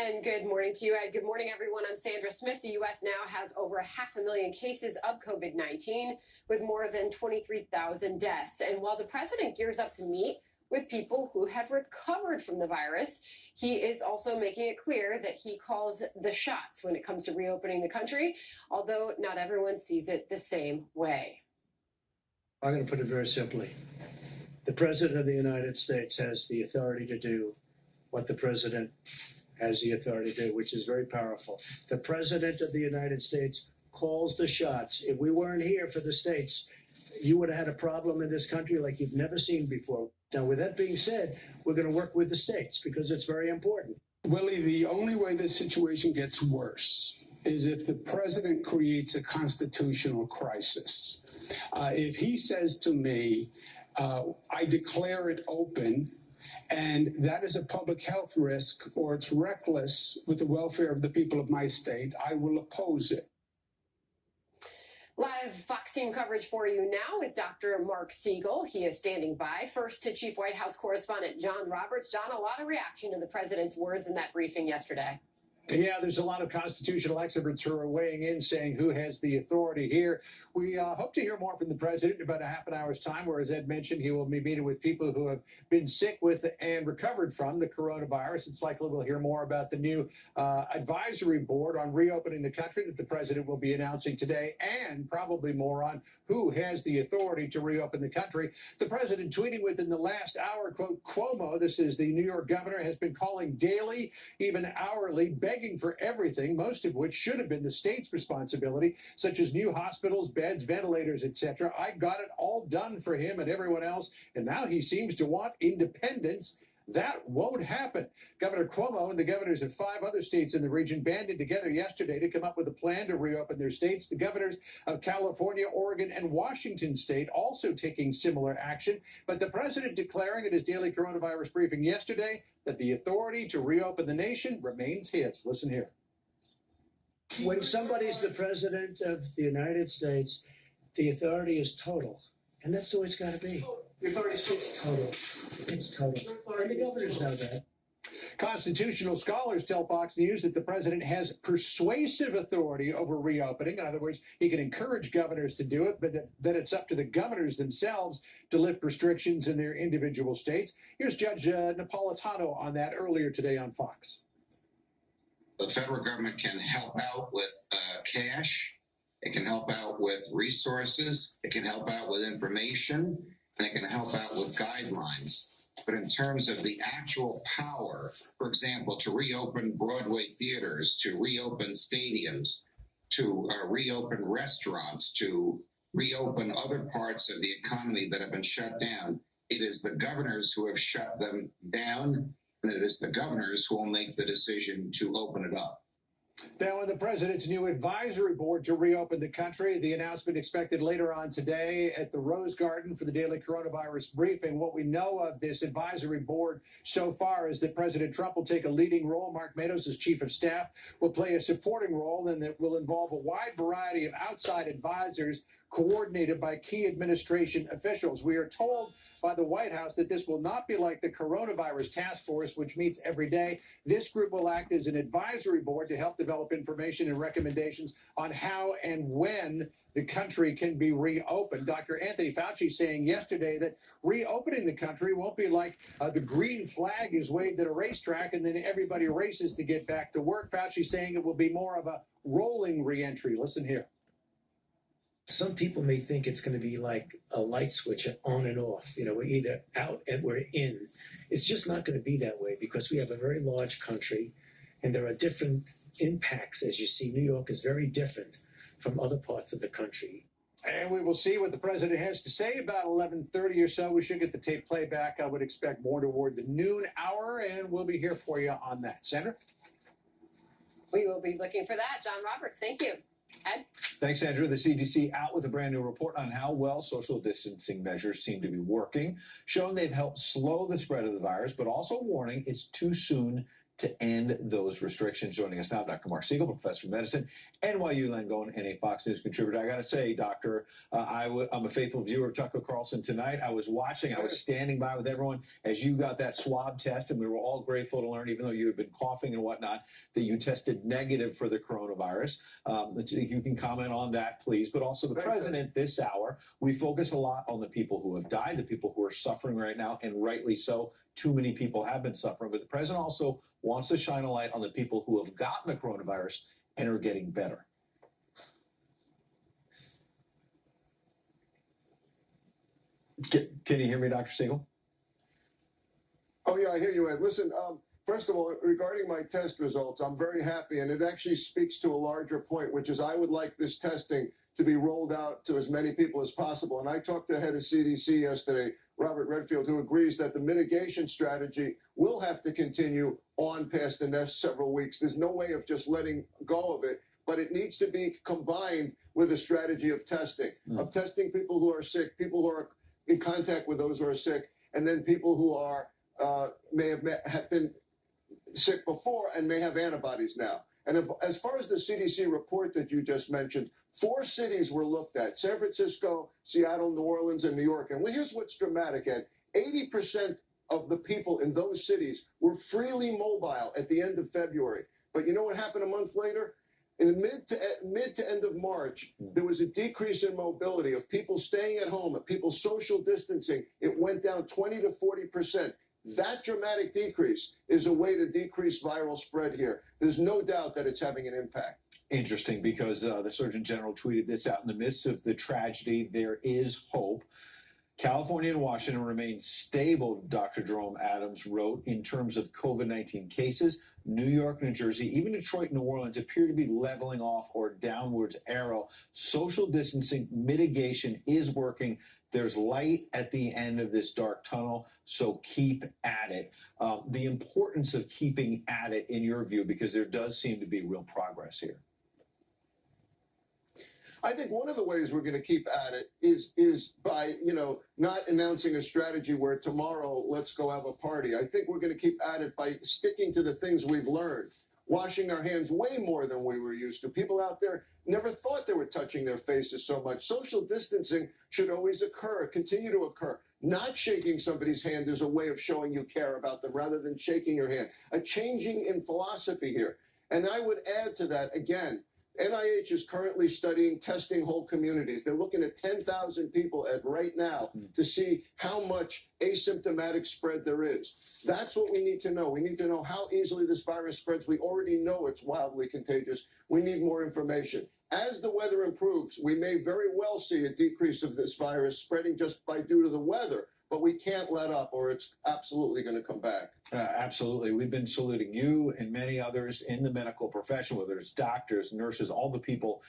And good morning to you, Ed. Good morning, everyone. I'm Sandra Smith. The U.S. now has over 500,000 cases of COVID-19 with more than 23,000 deaths. And while the president gears up to meet with people who have recovered from the virus, he is also making it clear that he calls the shots when it comes to reopening the country, although not everyone sees it the same way. I'm going to put it very simply. The president of the United States has the authority to do what the president has the authority to do, which is very powerful. The president of the United States calls the shots. If we weren't here for the states, you would have had a problem in this country like you've never seen before. Now, with that being said, we're going to work with the states because it's very important. Willie, the only way this situation gets worse is if the president creates a constitutional crisis. If he says to me, I declare it open, and that is a public health risk, or it's reckless with the welfare of the people of my state, I will oppose it. Live Fox team coverage for you now with Dr. Mark Siegel. He is standing by. First to Chief White House correspondent John Roberts. John, a lot of reaction to the president's words in that briefing yesterday. Yeah, there's a lot of constitutional experts who are weighing in saying who has the authority here. We hope to hear more from the president in about a half an hour's time, where, as Ed mentioned, he will be meeting with people who have been sick with and recovered from the coronavirus. It's likely we'll hear more about the new advisory board on reopening the country that the president will be announcing today, and probably more on who has the authority to reopen the country. The president tweeting within the last hour, quote, Cuomo, this is the New York governor, has been calling daily, even hourly, begging for everything, most of which should have been the state's responsibility, such as new hospitals, beds, ventilators, etc. I got it all done for him and everyone else, and now he seems to want independence. That won't happen. Governor Cuomo and the governors of 5 other states in the region banded together yesterday to come up with a plan to reopen their states. The governors of California, Oregon, and Washington state also taking similar action. But the president declaring at his daily coronavirus briefing yesterday that the authority to reopen the nation remains his. Listen here. When somebody's the president of the United States, the authority is total. And that's the way it's got to be. The authority is total. It's total. And the governors know that. Constitutional scholars tell Fox News that the president has persuasive authority over reopening. In other words, he can encourage governors to do it, but that it's up to the governors themselves to lift restrictions in their individual states. Here's Judge Napolitano on that earlier today on Fox. The federal government can help out with cash. It can help out with resources. It can help out with information. And it can help out with guidelines. But in terms of the actual power, for example, to reopen Broadway theaters, to reopen stadiums, to reopen restaurants, to reopen other parts of the economy that have been shut down, it is the governors who have shut them down, and it is the governors who will make the decision to open it up. Now, on the president's new advisory board to reopen the country, the announcement expected later on today at the Rose Garden for the daily coronavirus briefing. What we know of this advisory board so far is that President Trump will take a leading role. Mark Meadows, as chief of staff, will play a supporting role, and that will involve a wide variety of outside advisors coordinated by key administration officials. We are told by the White House that this will not be like the coronavirus task force, which meets every day. This group will act as an advisory board to help develop information and recommendations on how and when the country can be reopened. Dr. Anthony Fauci saying yesterday that reopening the country won't be like the green flag is waved at a racetrack and then everybody races to get back to work. Fauci saying it will be more of a rolling reentry. Listen here. Some people may think it's going to be like a light switch on and off. You know, we're either out and we're in. It's just not going to be that way because we have a very large country and there are different impacts. As you see, New York is very different from other parts of the country. And we will see what the president has to say about 11:30 or so. We should get the tape playback. I would expect more toward the noon hour, and we'll be here for you on that. Sandra? We will be looking for that. John Roberts, thank you. Ed? Thanks, Andrew. The CDC out with a brand new report on how well social distancing measures seem to be working, showing they've helped slow the spread of the virus, but also warning it's too soon to end those restrictions. Joining us now, Dr. Mark Siegel, professor of medicine, NYU Langone, and a Fox News contributor. I got to say, Doctor, I'm a faithful viewer of Tucker Carlson tonight. I was watching, I was standing by with everyone as you got that swab test, and we were all grateful to learn, even though you had been coughing and whatnot, that you tested negative for the coronavirus. You can comment on that, please. But also the president this hour, we focus a lot on the people who have died, the people who are suffering right now, and rightly so. Too many people have been suffering. But the president also wants to shine a light on the people who have gotten the coronavirus and are getting better. Can you hear me, Dr. Siegel? Oh, yeah, I hear you, Ed. Listen, first of all, regarding my test results, I'm very happy, and it actually speaks to a larger point, which is I would like this testing to be rolled out to as many people as possible. And I talked to the head of CDC yesterday, Robert Redfield, who agrees that the mitigation strategy will have to continue on past the next several weeks. There's no way of just letting go of it, but it needs to be combined with a strategy of testing, of testing people who are sick, people who are in contact with those who are sick, and then people who are may have been sick before and may have antibodies now. And as far as the CDC report that you just mentioned, 4 cities were looked at: San Francisco, Seattle, New Orleans, and New York. And here's what's dramatic, Ed. 80% of the people in those cities were freely mobile at the end of February. But you know what happened a month later? In the mid to end of March, there was a decrease in mobility of people staying at home, of people social distancing. It went down 20 to 40%. That dramatic decrease is a way to decrease viral spread here. There's no doubt that it's having an impact. Interesting, because the Surgeon General tweeted this out: in the midst of the tragedy, there is hope. California and Washington remain stable, Dr. Jerome Adams wrote, in terms of COVID-19 cases. New York, New Jersey, even Detroit and New Orleans appear to be leveling off or downwards arrow. Social distancing mitigation is working. There's light at the end of this dark tunnel, so keep at it. The importance of keeping at it, in your view, because there does seem to be real progress here. I think one of the ways we're going to keep at it is by, not announcing a strategy where tomorrow let's go have a party. I think we're going to keep at it by sticking to the things we've learned, washing our hands way more than we were used to. People out there never thought they were touching their faces so much. Social distancing should always occur, continue to occur. Not shaking somebody's hand is a way of showing you care about them rather than shaking your hand. A changing in philosophy here. And I would add to that, again, NIH is currently studying testing whole communities. They're looking at 10,000 people right now to see how much asymptomatic spread there is. That's what we need to know. We need to know how easily this virus spreads. We already know it's wildly contagious. We need more information. As the weather improves, we may very well see a decrease of this virus spreading just due to the weather. But we can't let up, or it's absolutely going to come back. Absolutely. We've been saluting you and many others in the medical profession, whether it's doctors, nurses, all the people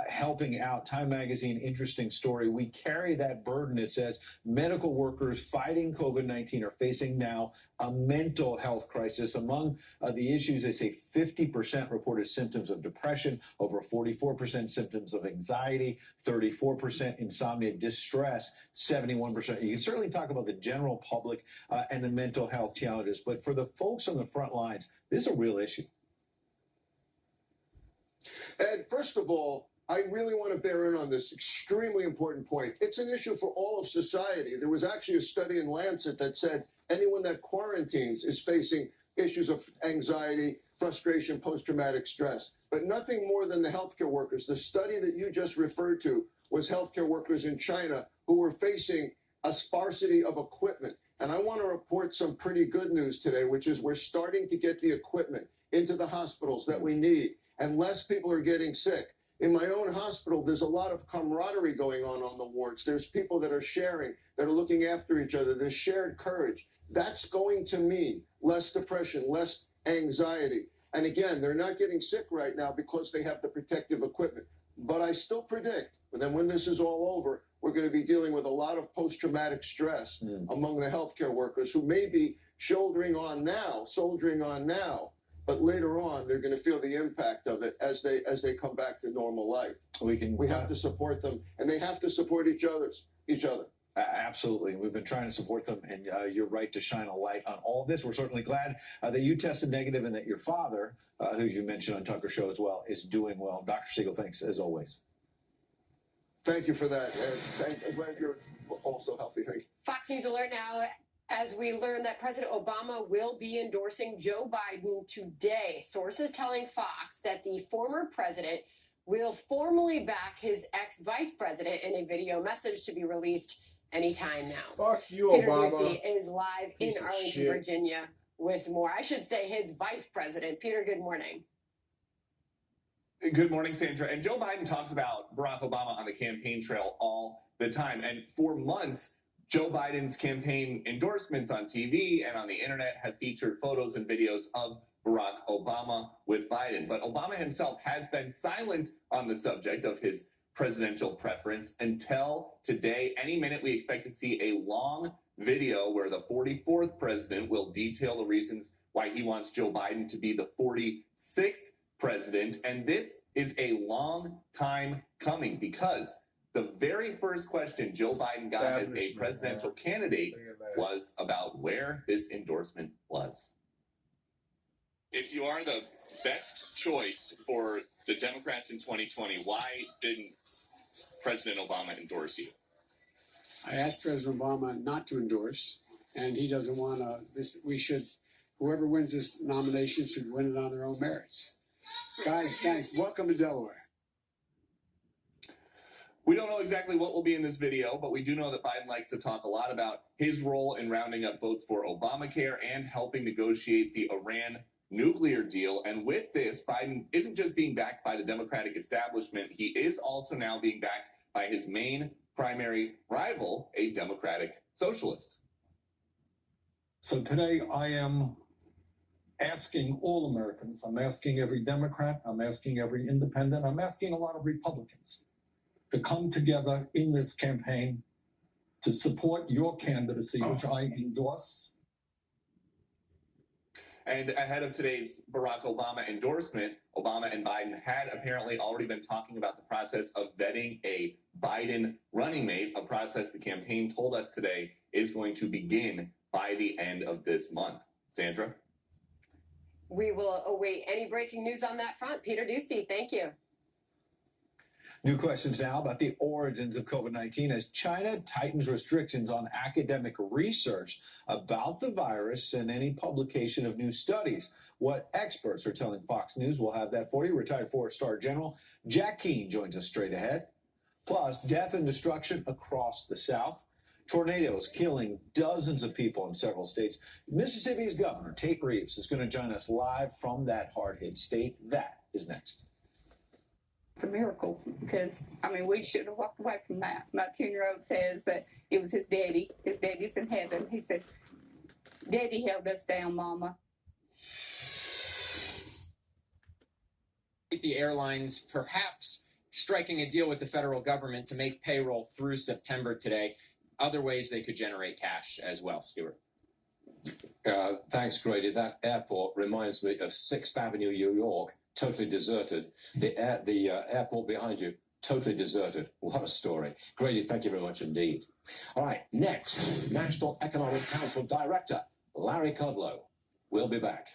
helping out. Time Magazine, interesting story. We carry that burden. It says medical workers fighting COVID-19 are facing now a mental health crisis. Among the issues, they say 50% reported symptoms of depression, over 44% symptoms of anxiety, 34% insomnia, distress, 71%. You can certainly talk about the general public and the mental health challenges, but for the folks on the front lines, this is a real issue. And first of all, I really want to bear in on this extremely important point. It's an issue for all of society. There was actually a study in Lancet that said anyone that quarantines is facing issues of anxiety, frustration, post-traumatic stress, but nothing more than the healthcare workers. The study that you just referred to was healthcare workers in China who were facing a sparsity of equipment. And I want to report some pretty good news today, which is we're starting to get the equipment into the hospitals that we need, and less people are getting sick. In my own hospital, there's a lot of camaraderie going on the wards. There's people that are sharing, that are looking after each other. There's shared courage. That's going to mean less depression, less anxiety. And again, they're not getting sick right now because they have the protective equipment. But I still predict that when this is all over, we're going to be dealing with a lot of post-traumatic stress among the healthcare workers who may be soldiering on now, but later on they're going to feel the impact of it as they come back to normal life. We have to support them, and they have to support each other. Absolutely. We've been trying to support them, and you're right to shine a light on all of this. We're certainly glad that you tested negative and that your father, who you mentioned on Tucker Show as well, is doing well. Dr. Siegel, thanks as always. Thank you for that. I'm glad you're also healthy. Thank you. Fox News Alert now, as we learn that President Obama will be endorsing Joe Biden today. Sources telling Fox that the former president will formally back his ex-vice president in a video message to be released anytime now. Fuck you, Peter Obama. Ducey is live Piece in of Arlington, shit. Virginia with more. I should say his vice president. Peter, good morning. Good morning, Sandra. And Joe Biden talks about Barack Obama on the campaign trail all the time. And for months, Joe Biden's campaign endorsements on TV and on the internet have featured photos and videos of Barack Obama with Biden. But Obama himself has been silent on the subject of his presidential preference until today. Any minute, we expect to see a long video where the 44th president will detail the reasons why he wants Joe Biden to be the 46th president. And this is a long time coming because the very first question Joe Biden got as a presidential candidate was about where this endorsement was. If you are the best choice for the Democrats in 2020, why didn't President Obama endorse you? I asked President Obama not to endorse, and he doesn't want to. Whoever wins this nomination should win it on their own merits. Guys, thanks. Welcome to Delaware. We don't know exactly what will be in this video, but we do know that Biden likes to talk a lot about his role in rounding up votes for Obamacare and helping negotiate the Iran nuclear deal. And with this, Biden isn't just being backed by the Democratic establishment, he is also now being backed by his main primary rival, a Democratic socialist. So today I am asking all Americans, I'm asking every Democrat, I'm asking every independent, I'm asking a lot of Republicans to come together in this campaign to support your candidacy, which I endorse. And ahead of today's Barack Obama endorsement, Obama and Biden had apparently already been talking about the process of vetting a Biden running mate, a process the campaign told us today is going to begin by the end of this month. Sandra? We will await any breaking news on that front. Peter Ducey, thank you. New questions now about the origins of COVID-19 as China tightens restrictions on academic research about the virus and any publication of new studies. What experts are telling Fox News, we'll have that for you. Retired four-star General Jack Keane joins us straight ahead. Plus, death and destruction across the South. Tornadoes killing dozens of people in several states. Mississippi's Governor Tate Reeves is going to join us live from that hard-hit state. That is next. It's a miracle because, I mean, we should have walked away from that. My 10-year-old says that it was his daddy. His daddy's in heaven. He says, Daddy held us down, Mama. The airlines perhaps striking a deal with the federal government to make payroll through September today. Other ways they could generate cash as well, Stuart. Thanks, Grady. That airport reminds me of 6th Avenue, New York, totally deserted. The airport behind you, totally deserted. What a story. Grady, thank you very much indeed. All right, next, National Economic Council Director Larry Kudlow. We'll be back.